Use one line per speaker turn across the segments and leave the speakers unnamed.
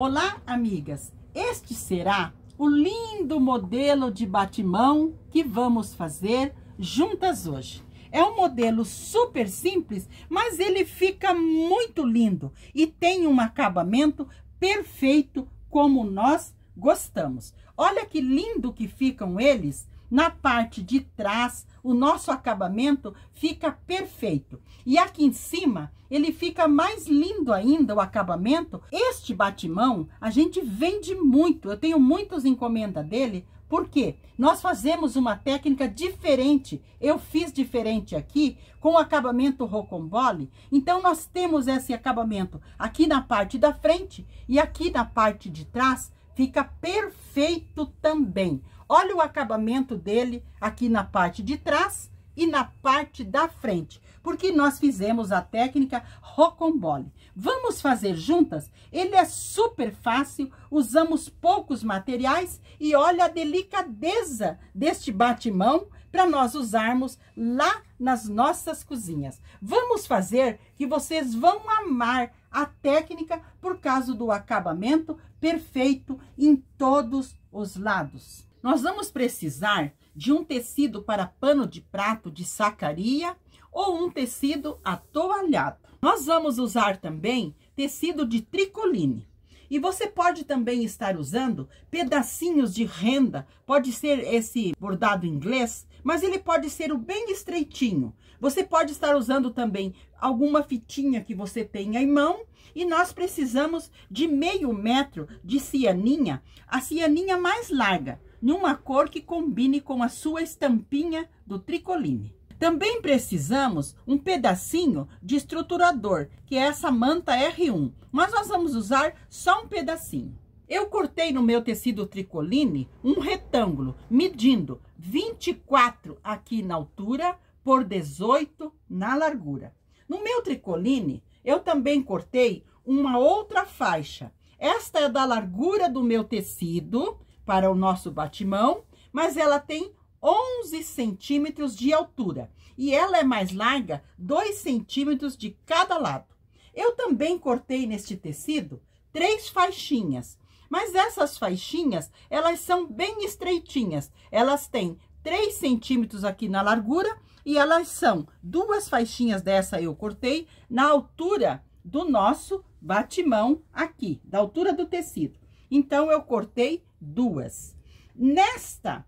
Olá, amigas! Este será o lindo modelo de batimão que vamos fazer juntas hoje. É um modelo super simples, mas ele fica muito lindo e tem um acabamento perfeito como nós gostamos. Olha que lindo que ficam eles. Na parte de trás, o nosso acabamento fica perfeito. E aqui em cima, ele fica mais lindo ainda, o acabamento. Este batimão, a gente vende muito. Eu tenho muitas encomendas dele, porque nós fazemos uma técnica diferente. Eu fiz diferente aqui, com o acabamento rocambole. Então, nós temos esse acabamento aqui na parte da frente e aqui na parte de trás. Fica perfeito também. Olha o acabamento dele aqui na parte de trás e na parte da frente, porque nós fizemos a técnica rocambole. Vamos fazer juntas? Ele é super fácil, usamos poucos materiais e olha a delicadeza deste batimão para nós usarmos lá nas nossas cozinhas. Vamos fazer que vocês vão amar a técnica por causa do acabamento perfeito em todos os lados. Nós vamos precisar de um tecido para pano de prato de sacaria ou um tecido atoalhado. Nós vamos usar também tecido de tricoline. E você pode também estar usando pedacinhos de renda, pode ser esse bordado inglês, mas ele pode ser o bem estreitinho. Você pode estar usando também alguma fitinha que você tenha em mão. E nós precisamos de meio metro de cianinha, a cianinha mais larga, numa cor que combine com a sua estampinha do tricoline. Também precisamos um pedacinho de estruturador, que é essa manta R1, mas nós vamos usar só um pedacinho. Eu cortei no meu tecido tricoline um retângulo, medindo 24 aqui na altura por 18 na largura. No meu tricoline, eu também cortei uma outra faixa. Esta é da largura do meu tecido para o nosso batimão, mas ela tem 11 centímetros de altura e ela é mais larga 2 centímetros de cada lado. Eu também cortei neste tecido 3 faixinhas, mas essas faixinhas, elas são bem estreitinhas. Elas têm 3 centímetros aqui na largura e elas são 2 faixinhas dessa eu cortei na altura do nosso batimão aqui, da altura do tecido. Então, eu cortei 2. Nesta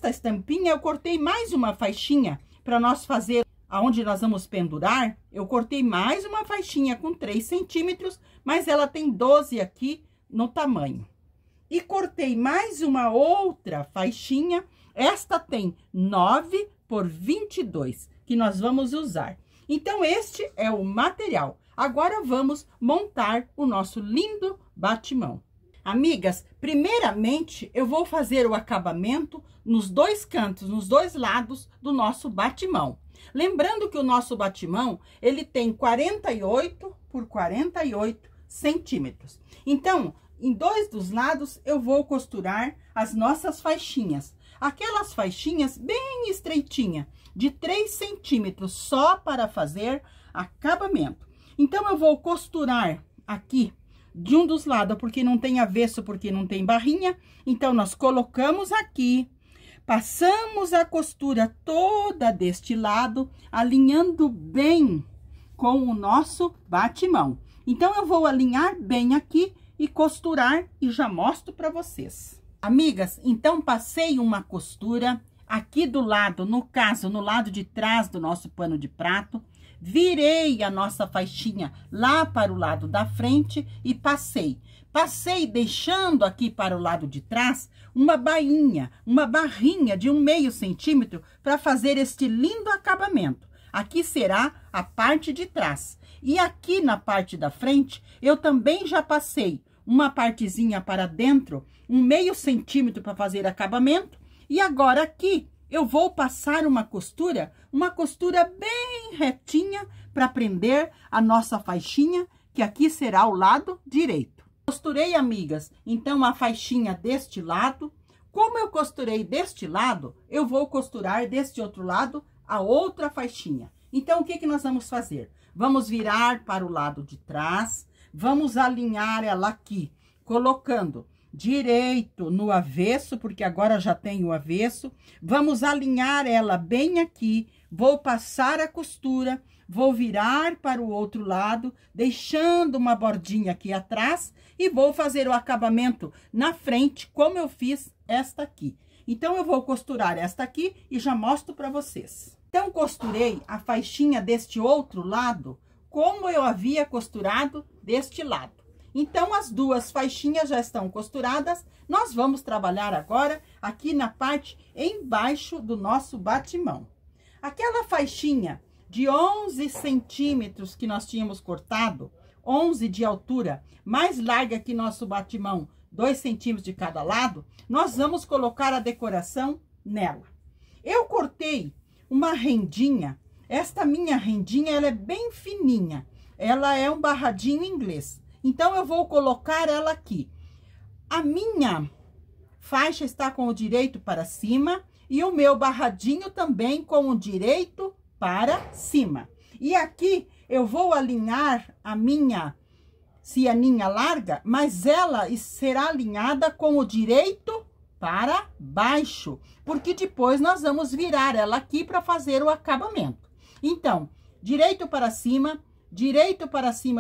estampinha, eu cortei mais uma faixinha para nós fazer aonde nós vamos pendurar. Eu cortei mais uma faixinha com 3 centímetros, mas ela tem 12 aqui no tamanho. E cortei mais uma outra faixinha. Esta tem 9 por 22, que nós vamos usar. Então, este é o material. Agora, vamos montar o nosso lindo batimão. Amigas, primeiramente, eu vou fazer o acabamento nos dois cantos, nos dois lados do nosso batimão. Lembrando que o nosso batimão, ele tem 48 por 48 centímetros. Então, em dois dos lados, eu vou costurar as nossas faixinhas. Aquelas faixinhas bem estreitinha, de 3 centímetros, só para fazer acabamento. Então, eu vou costurar aqui de um dos lados, porque não tem avesso, porque não tem barrinha. Então, nós colocamos aqui, passamos a costura toda deste lado, alinhando bem com o nosso batimão. Então, eu vou alinhar bem aqui e costurar e já mostro para vocês. Amigas, então, passei uma costura aqui do lado, no caso, no lado de trás do nosso pano de prato. Virei a nossa faixinha lá para o lado da frente e passei. Passei deixando aqui para o lado de trás uma bainha, uma barrinha de 1/2 centímetro para fazer este lindo acabamento. Aqui será a parte de trás. E aqui na parte da frente, eu também já passei uma partezinha para dentro, 1/2 centímetro para fazer acabamento. E agora aqui, eu vou passar uma costura bem retinha para prender a nossa faixinha, que aqui será o lado direito. Costurei, amigas, então a faixinha deste lado. Como eu costurei deste lado, eu vou costurar deste outro lado a outra faixinha. Então, o que nós vamos fazer? Vamos virar para o lado de trás, vamos alinhar ela aqui colocando direito no avesso, porque agora já tem o avesso. Vamos alinhar ela bem aqui. Vou passar a costura, vou virar para o outro lado, deixando uma bordinha aqui atrás e vou fazer o acabamento na frente, como eu fiz esta aqui. Então, eu vou costurar esta aqui e já mostro para vocês. Então, costurei a faixinha deste outro lado, como eu havia costurado deste lado. Então, as duas faixinhas já estão costuradas. Nós vamos trabalhar agora aqui na parte embaixo do nosso batimão. Aquela faixinha de 11 centímetros que nós tínhamos cortado, 11 de altura, mais larga que nosso batimão, 2 centímetros de cada lado, nós vamos colocar a decoração nela. Eu cortei uma rendinha. Esta minha rendinha, ela é bem fininha. Ela é um barradinho inglês. Então, eu vou colocar ela aqui. A minha faixa está com o direito para cima e o meu barradinho também com o direito para cima. E aqui eu vou alinhar a minha cianinha larga, mas ela será alinhada com o direito para baixo, porque depois nós vamos virar ela aqui para fazer o acabamento. Então, direito para cima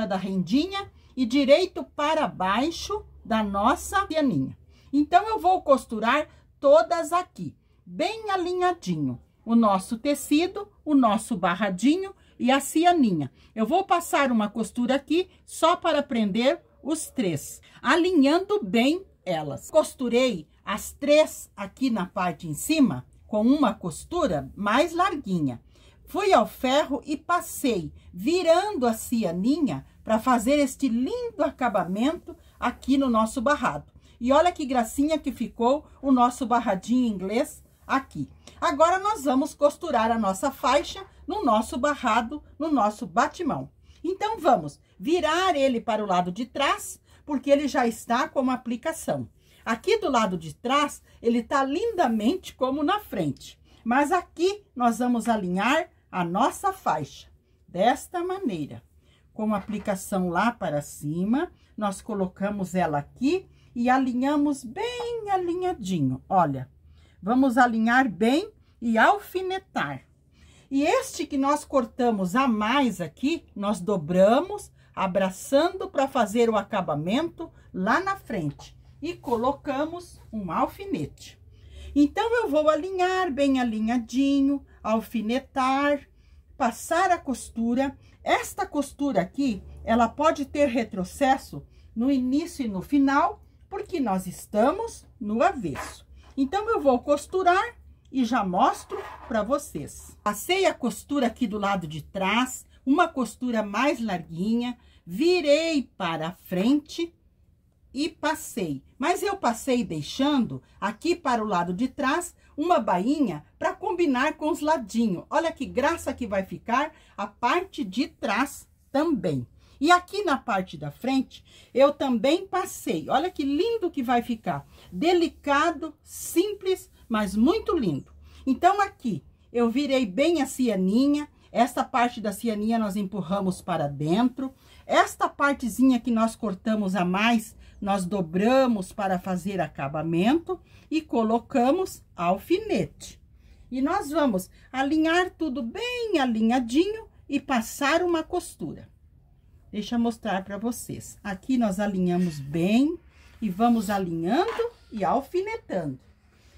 da rendinha e direito para baixo da nossa cianinha. Então, eu vou costurar todas aqui, bem alinhadinho. O nosso tecido, o nosso barradinho e a cianinha. Eu vou passar uma costura aqui só para prender os três, alinhando bem elas. Costurei as três aqui na parte em cima com uma costura mais larguinha. Fui ao ferro e passei, virando a cianinha para fazer este lindo acabamento aqui no nosso barrado. E olha que gracinha que ficou o nosso barradinho inglês aqui. Agora, nós vamos costurar a nossa faixa no nosso barrado, no nosso batimão. Então, vamos virar ele para o lado de trás, porque ele já está com uma aplicação. Aqui do lado de trás, ele tá lindamente como na frente. Mas aqui, nós vamos alinhar a nossa faixa desta maneira. Com a aplicação lá para cima, nós colocamos ela aqui e alinhamos bem alinhadinho. Olha, vamos alinhar bem e alfinetar. E este que nós cortamos a mais aqui, nós dobramos, abraçando para fazer o acabamento lá na frente. E colocamos um alfinete. Então, eu vou alinhar bem alinhadinho, alfinetar, passar a costura. Esta costura aqui, ela pode ter retrocesso no início e no final, porque nós estamos no avesso. Então, eu vou costurar e já mostro para vocês. Passei a costura aqui do lado de trás, uma costura mais larguinha, virei para a frente e passei. Mas eu passei deixando aqui para o lado de trás uma bainha para combinar com os ladinhos. Olha que graça que vai ficar a parte de trás também. E aqui na parte da frente, eu também passei. Olha que lindo que vai ficar. Delicado, simples, mas muito lindo. Então, aqui, eu virei bem a cianinha. Esta parte da cianinha nós empurramos para dentro. Esta partezinha que nós cortamos a mais, nós dobramos para fazer acabamento e colocamos alfinete. E nós vamos alinhar tudo bem alinhadinho e passar uma costura. Deixa eu mostrar para vocês. Aqui nós alinhamos bem e vamos alinhando e alfinetando.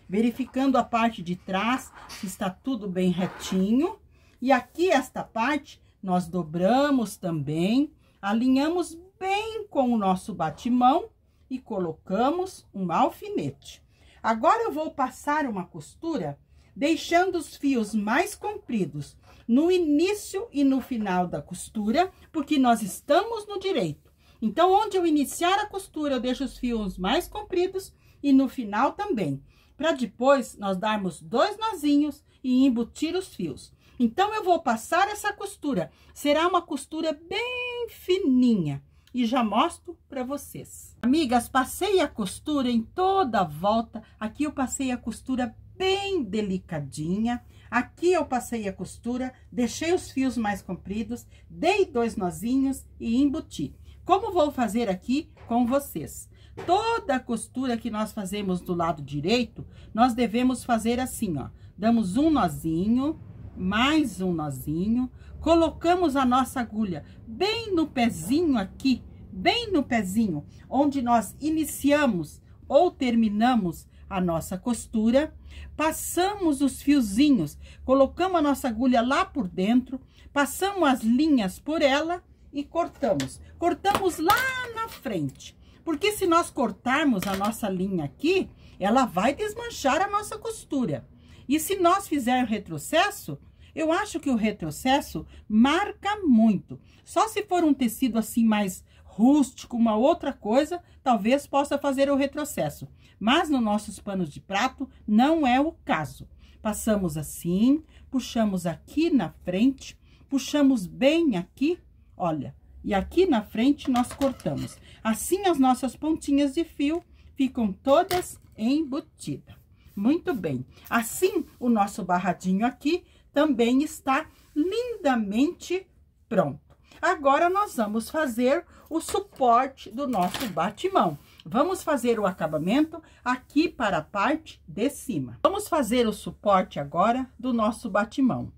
Verificando a parte de trás, se está tudo bem retinho. E aqui esta parte, nós dobramos também, alinhamos bem com o nosso batimão e colocamos um alfinete. Agora, eu vou passar uma costura, deixando os fios mais compridos no início e no final da costura, porque nós estamos no direito. Então, onde eu iniciar a costura, eu deixo os fios mais compridos e no final também, para depois nós darmos 2 nozinhos e embutir os fios. Então, eu vou passar essa costura, será uma costura bem fininha e já mostro para vocês. Amigas, passei a costura em toda a volta, aqui eu passei a costura bem delicadinha. Aqui eu passei a costura, deixei os fios mais compridos, dei 2 nozinhos e embuti. Como vou fazer aqui com vocês? Toda a costura que nós fazemos do lado direito, nós devemos fazer assim, ó. Damos um nozinho, mais um nozinho, colocamos a nossa agulha bem no pezinho aqui, bem no pezinho, onde nós iniciamos ou terminamos a nossa costura, passamos os fiozinhos, colocamos a nossa agulha lá por dentro, passamos as linhas por ela e cortamos. Cortamos lá na frente, porque se nós cortarmos a nossa linha aqui, ela vai desmanchar a nossa costura. E se nós fizermos retrocesso, eu acho que o retrocesso marca muito. Só se for um tecido assim mais rústico, uma outra coisa, talvez possa fazer o retrocesso. Mas nos nossos panos de prato não é o caso. Passamos assim, puxamos aqui na frente, puxamos bem aqui, olha, e aqui na frente nós cortamos. Assim as nossas pontinhas de fio ficam todas embutidas. Muito bem. Assim o nosso barradinho aqui também está lindamente pronto. Agora, nós vamos fazer o suporte do nosso batimão. Vamos fazer o acabamento aqui para a parte de cima. Vamos fazer o suporte agora do nosso batimão.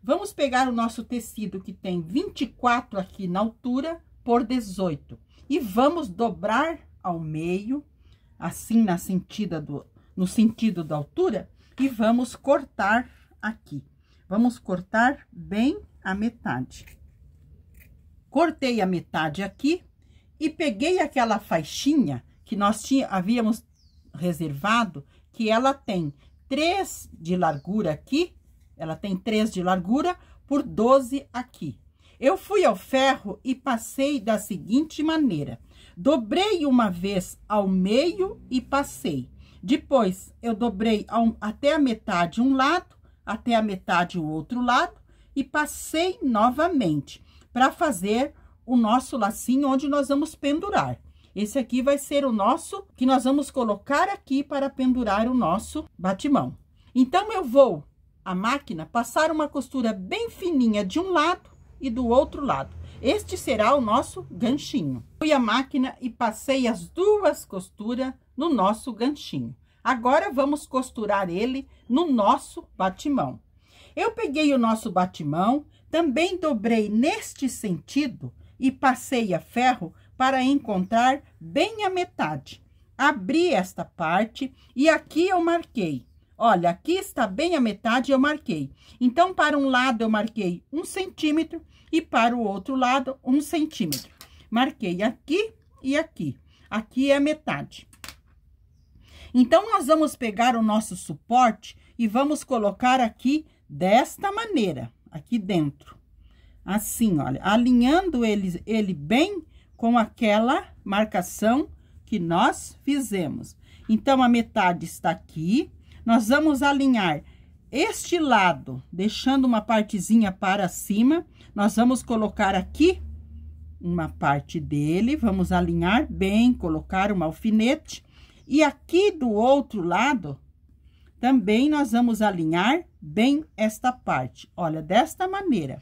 Vamos pegar o nosso tecido que tem 24 aqui na altura por 18. E vamos dobrar ao meio, assim no sentido da altura, e vamos cortar aqui. Vamos cortar bem a metade. Cortei a metade aqui e peguei aquela faixinha que nós havíamos reservado, que ela tem 3 de largura aqui, ela tem 3 de largura por 12 aqui. Eu fui ao ferro e passei da seguinte maneira: dobrei uma vez ao meio e passei. Depois, eu dobrei até a metade um lado, até a metade o outro lado, e passei novamente para fazer o nosso lacinho onde nós vamos pendurar. Esse aqui vai ser o nosso, que nós vamos colocar aqui para pendurar o nosso batimão. Então, eu vou, a máquina, passar uma costura bem fininha de um lado e do outro lado. Este será o nosso ganchinho. Fui à máquina e passei as 2 costuras no nosso ganchinho. Agora, vamos costurar ele no nosso batimão. Eu peguei o nosso batimão, também dobrei neste sentido e passei a ferro para encontrar bem a metade. Abri esta parte e aqui eu marquei. Olha, aqui está bem a metade, eu marquei. Então, para um lado eu marquei 1 centímetro e para o outro lado 1 centímetro. Marquei aqui e aqui. Aqui é a metade. Então, nós vamos pegar o nosso suporte e vamos colocar aqui desta maneira, aqui dentro. Assim, olha, alinhando ele bem com aquela marcação que nós fizemos. Então, a metade está aqui. Nós vamos alinhar este lado, deixando uma partezinha para cima. Nós vamos colocar aqui uma parte dele, vamos alinhar bem, colocar um alfinete. E aqui do outro lado, também nós vamos alinhar bem esta parte. Olha, desta maneira.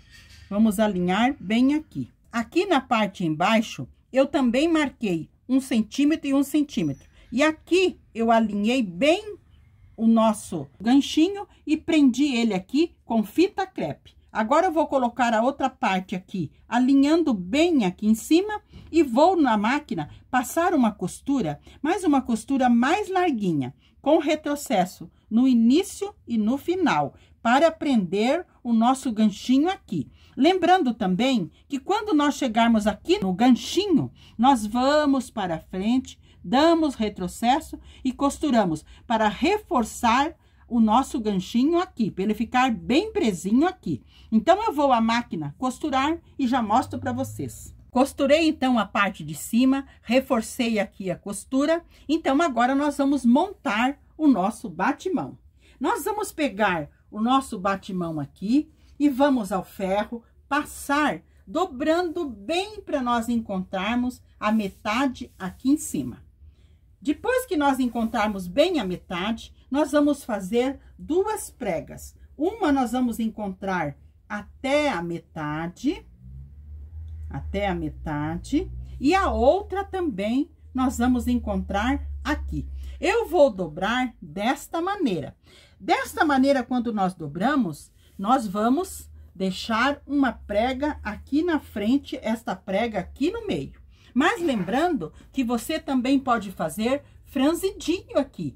Vamos alinhar bem aqui. Aqui na parte embaixo, eu também marquei 1 centímetro e 1 centímetro. E aqui, eu alinhei bem o nosso ganchinho e prendi ele aqui com fita crepe. Agora, eu vou colocar a outra parte aqui, alinhando bem aqui em cima, e vou na máquina passar uma costura, mas uma costura mais larguinha, com retrocesso no início e no final, para prender o nosso ganchinho aqui. Lembrando também que quando nós chegarmos aqui no ganchinho, nós vamos para frente, damos retrocesso e costuramos para reforçar o nosso ganchinho aqui, para ele ficar bem presinho aqui. Então, eu vou à máquina costurar e já mostro para vocês. Costurei, então, a parte de cima, reforcei aqui a costura. Então, agora, nós vamos montar o nosso batimão. Nós vamos pegar o nosso batimão aqui e vamos ao ferro, passar, dobrando bem para nós encontrarmos a metade aqui em cima. Depois que nós encontrarmos bem a metade, nós vamos fazer 2 pregas. Uma nós vamos encontrar até a metade, e a outra também nós vamos encontrar aqui. Eu vou dobrar desta maneira. Desta maneira, quando nós dobramos, nós vamos deixar uma prega aqui na frente, esta prega aqui no meio. Mas lembrando que você também pode fazer franzidinho aqui.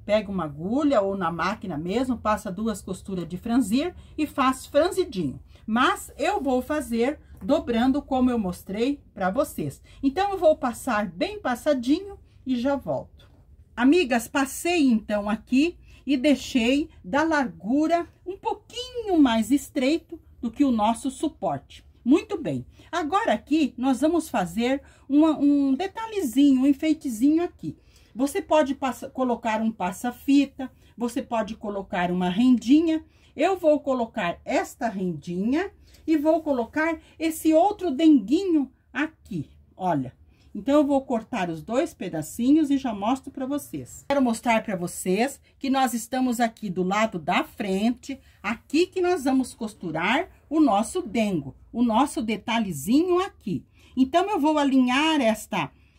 Pega uma agulha ou na máquina mesmo, passa 2 costuras de franzir e faz franzidinho. Mas eu vou fazer dobrando como eu mostrei para vocês. Então, eu vou passar bem passadinho e já volto. Amigas, passei então aqui e deixei da largura um pouquinho mais estreito do que o nosso suporte. Muito bem. Agora aqui, nós vamos fazer um detalhezinho, um enfeitezinho aqui. Você pode colocar um passa-fita, você pode colocar uma rendinha. Eu vou colocar esta rendinha e vou colocar esse outro denguinho aqui, olha. Então, eu vou cortar os 2 pedacinhos e já mostro para vocês. Quero mostrar para vocês que nós estamos aqui do lado da frente, aqui que nós vamos costurar o nosso dengo, o nosso detalhezinho aqui. Então, eu vou alinhar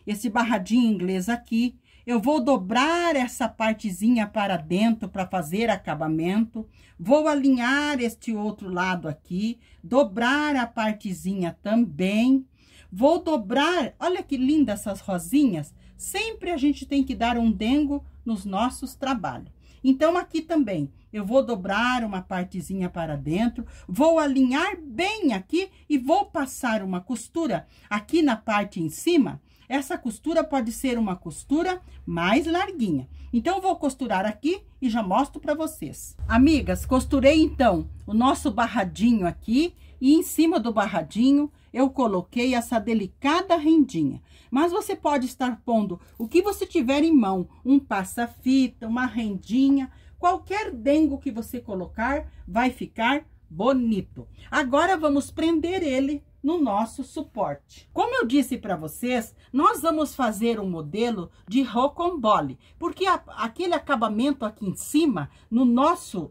esse barradinho inglês aqui. Eu vou dobrar essa partezinha para dentro para fazer acabamento. Vou alinhar este outro lado aqui, dobrar a partezinha também. Vou dobrar, olha que linda essas rosinhas. Sempre a gente tem que dar um dengo nos nossos trabalhos. Então, aqui também, eu vou dobrar uma partezinha para dentro, vou alinhar bem aqui e vou passar uma costura aqui na parte em cima. Essa costura pode ser uma costura mais larguinha. Então, eu vou costurar aqui e já mostro para vocês. Amigas, costurei então o nosso barradinho aqui e em cima do barradinho eu coloquei essa delicada rendinha. Mas você pode estar pondo o que você tiver em mão, um passa-fita, uma rendinha, qualquer dengo que você colocar vai ficar bonito. Agora, vamos prender ele no nosso suporte. Como eu disse para vocês, nós vamos fazer um modelo de rocambole, porque aquele acabamento aqui em cima, no nosso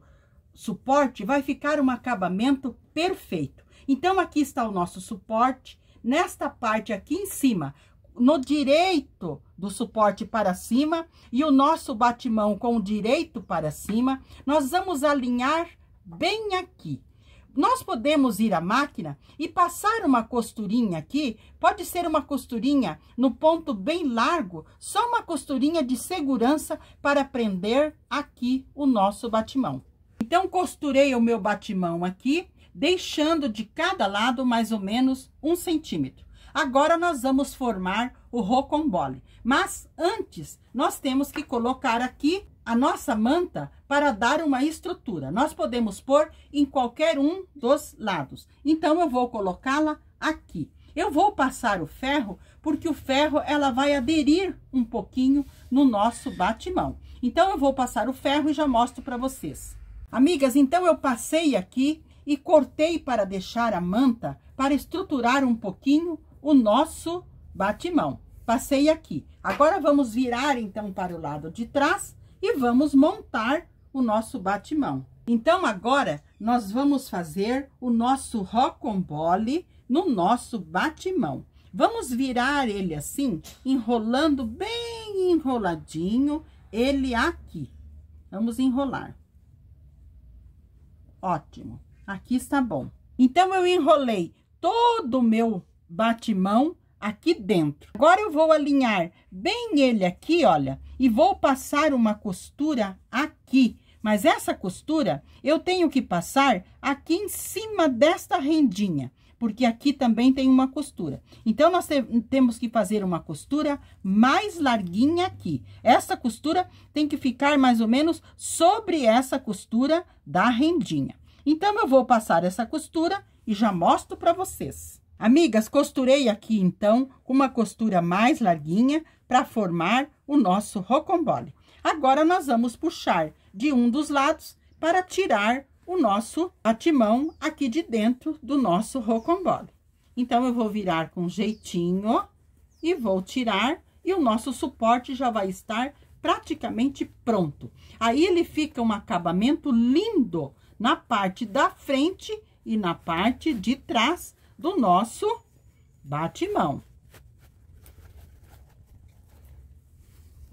suporte, vai ficar um acabamento perfeito. Então, aqui está o nosso suporte, nesta parte aqui em cima, no direito do suporte para cima, e o nosso batimão com o direito para cima, nós vamos alinhar bem aqui. Nós podemos ir à máquina e passar uma costurinha aqui, pode ser uma costurinha no ponto bem largo, só uma costurinha de segurança para prender aqui o nosso batimão. Então, costurei o meu batimão aqui, deixando de cada lado mais ou menos 1 centímetro. Agora, nós vamos formar o rocambole. Mas, antes, nós temos que colocar aqui a nossa manta para dar uma estrutura. Nós podemos pôr em qualquer um dos lados. Então, eu vou colocá-la aqui. Eu vou passar o ferro, porque o ferro, ela vai aderir um pouquinho no nosso batimão. Então, eu vou passar o ferro e já mostro para vocês. Amigas, então, eu passei aqui e cortei para deixar a manta para estruturar um pouquinho o nosso batimão. Passei aqui. Agora, vamos virar, então, para o lado de trás e vamos montar o nosso batimão. Então, agora, nós vamos fazer o nosso rocambole no nosso batimão. Vamos virar ele assim, enrolando bem enroladinho ele aqui. Vamos enrolar. Ótimo. Aqui está bom. Então, eu enrolei todo o meu batimão aqui dentro. Agora, eu vou alinhar bem ele aqui, olha, e vou passar uma costura aqui. Mas essa costura, eu tenho que passar aqui em cima desta rendinha, porque aqui também tem uma costura. Então, nós temos que fazer uma costura mais larguinha aqui. Essa costura tem que ficar mais ou menos sobre essa costura da rendinha. Então, eu vou passar essa costura e já mostro para vocês. Amigas, costurei aqui, então, com uma costura mais larguinha para formar o nosso rocambole. Agora, nós vamos puxar de um dos lados para tirar o nosso batimão aqui de dentro do nosso rocambole. Então, eu vou virar com jeitinho e vou tirar, e o nosso suporte já vai estar praticamente pronto. Aí, ele fica um acabamento lindo na parte da frente e na parte de trás do nosso batimão.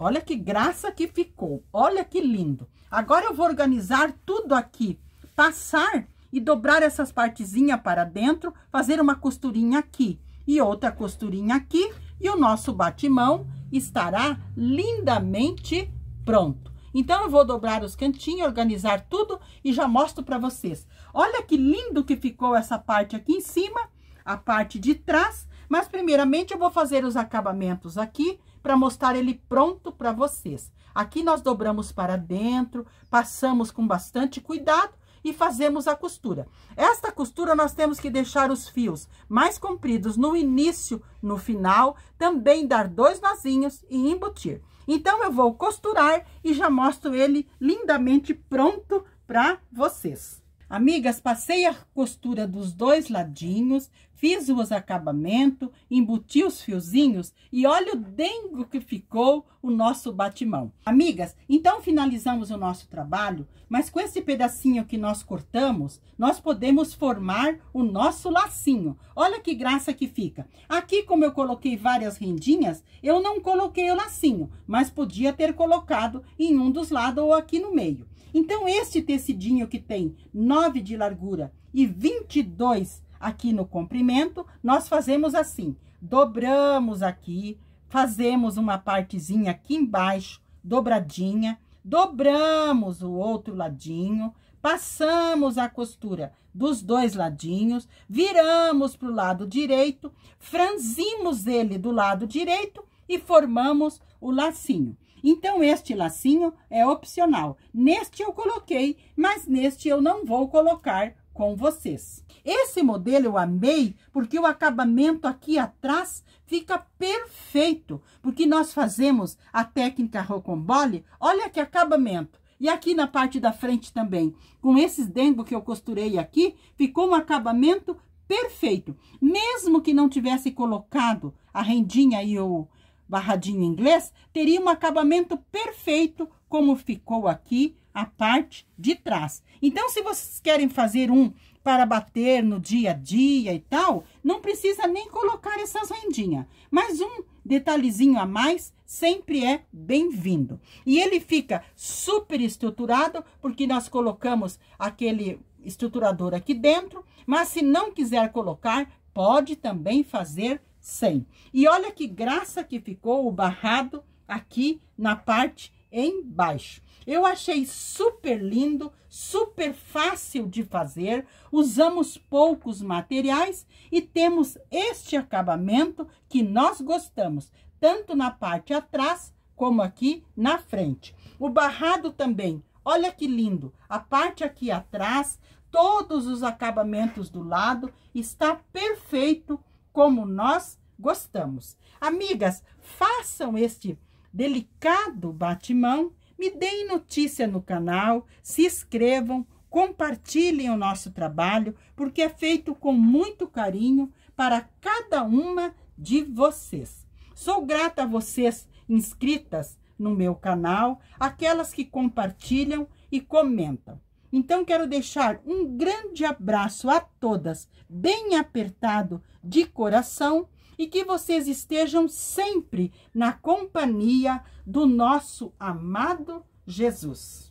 Olha que graça que ficou. Olha que lindo. Agora eu vou organizar tudo aqui. Passar e dobrar essas partezinhas para dentro. Fazer uma costurinha aqui e outra costurinha aqui. E o nosso batimão estará lindamente pronto. Então, eu vou dobrar os cantinhos, organizar tudo e já mostro para vocês. Olha que lindo que ficou essa parte aqui em cima, a parte de trás. Mas, primeiramente, eu vou fazer os acabamentos aqui para mostrar ele pronto para vocês. Aqui nós dobramos para dentro, passamos com bastante cuidado e fazemos a costura. Esta costura nós temos que deixar os fios mais compridos no início, no final, também dar 2 nozinhos e embutir. Então, eu vou costurar e já mostro ele lindamente pronto para vocês. Amigas, passei a costura dos 2 ladinhos, fiz os acabamentos, embuti os fiozinhos e olha o dengo que ficou o nosso batimão. Amigas, então finalizamos o nosso trabalho, mas com esse pedacinho que nós cortamos, nós podemos formar o nosso lacinho. Olha que graça que fica. Aqui, como eu coloquei várias rendinhas, eu não coloquei o lacinho, mas podia ter colocado em um dos lados ou aqui no meio. Então, este tecidinho que tem 9 de largura e 22 aqui no comprimento, nós fazemos assim, dobramos aqui, fazemos uma partezinha aqui embaixo, dobradinha, dobramos o outro ladinho, passamos a costura dos 2 ladinhos, viramos para o lado direito, franzimos ele do lado direito e formamos o lacinho. Então, este lacinho é opcional. Neste eu coloquei, mas neste eu não vou colocar com vocês. Esse modelo eu amei porque o acabamento aqui atrás fica perfeito, porque nós fazemos a técnica rocambole. Olha que acabamento. E aqui na parte da frente também, com esses dengos que eu costurei aqui, ficou um acabamento perfeito. Mesmo que não tivesse colocado a rendinha e o barradinho inglês, teria um acabamento perfeito, como ficou aqui a parte de trás. Então, se vocês querem fazer um para bater no dia a dia e tal, não precisa nem colocar essas rendinhas. Mas um detalhezinho a mais sempre é bem-vindo. E ele fica super estruturado, porque nós colocamos aquele estruturador aqui dentro, mas se não quiser colocar, pode também fazer sem. E olha que graça que ficou o barrado aqui na parte embaixo. Eu achei super lindo, super fácil de fazer. Usamos poucos materiais e temos este acabamento que nós gostamos, tanto na parte atrás como aqui na frente. O barrado também, olha que lindo. A parte aqui atrás, todos os acabamentos do lado, está perfeito como nós gostamos. Amigas, façam este delicado batimão, me deem notícia no canal, se inscrevam, compartilhem o nosso trabalho, porque é feito com muito carinho para cada uma de vocês. Sou grata a vocês inscritas no meu canal, aquelas que compartilham e comentam. Então, quero deixar um grande abraço a todas, bem apertado de coração, e que vocês estejam sempre na companhia do nosso amado Jesus.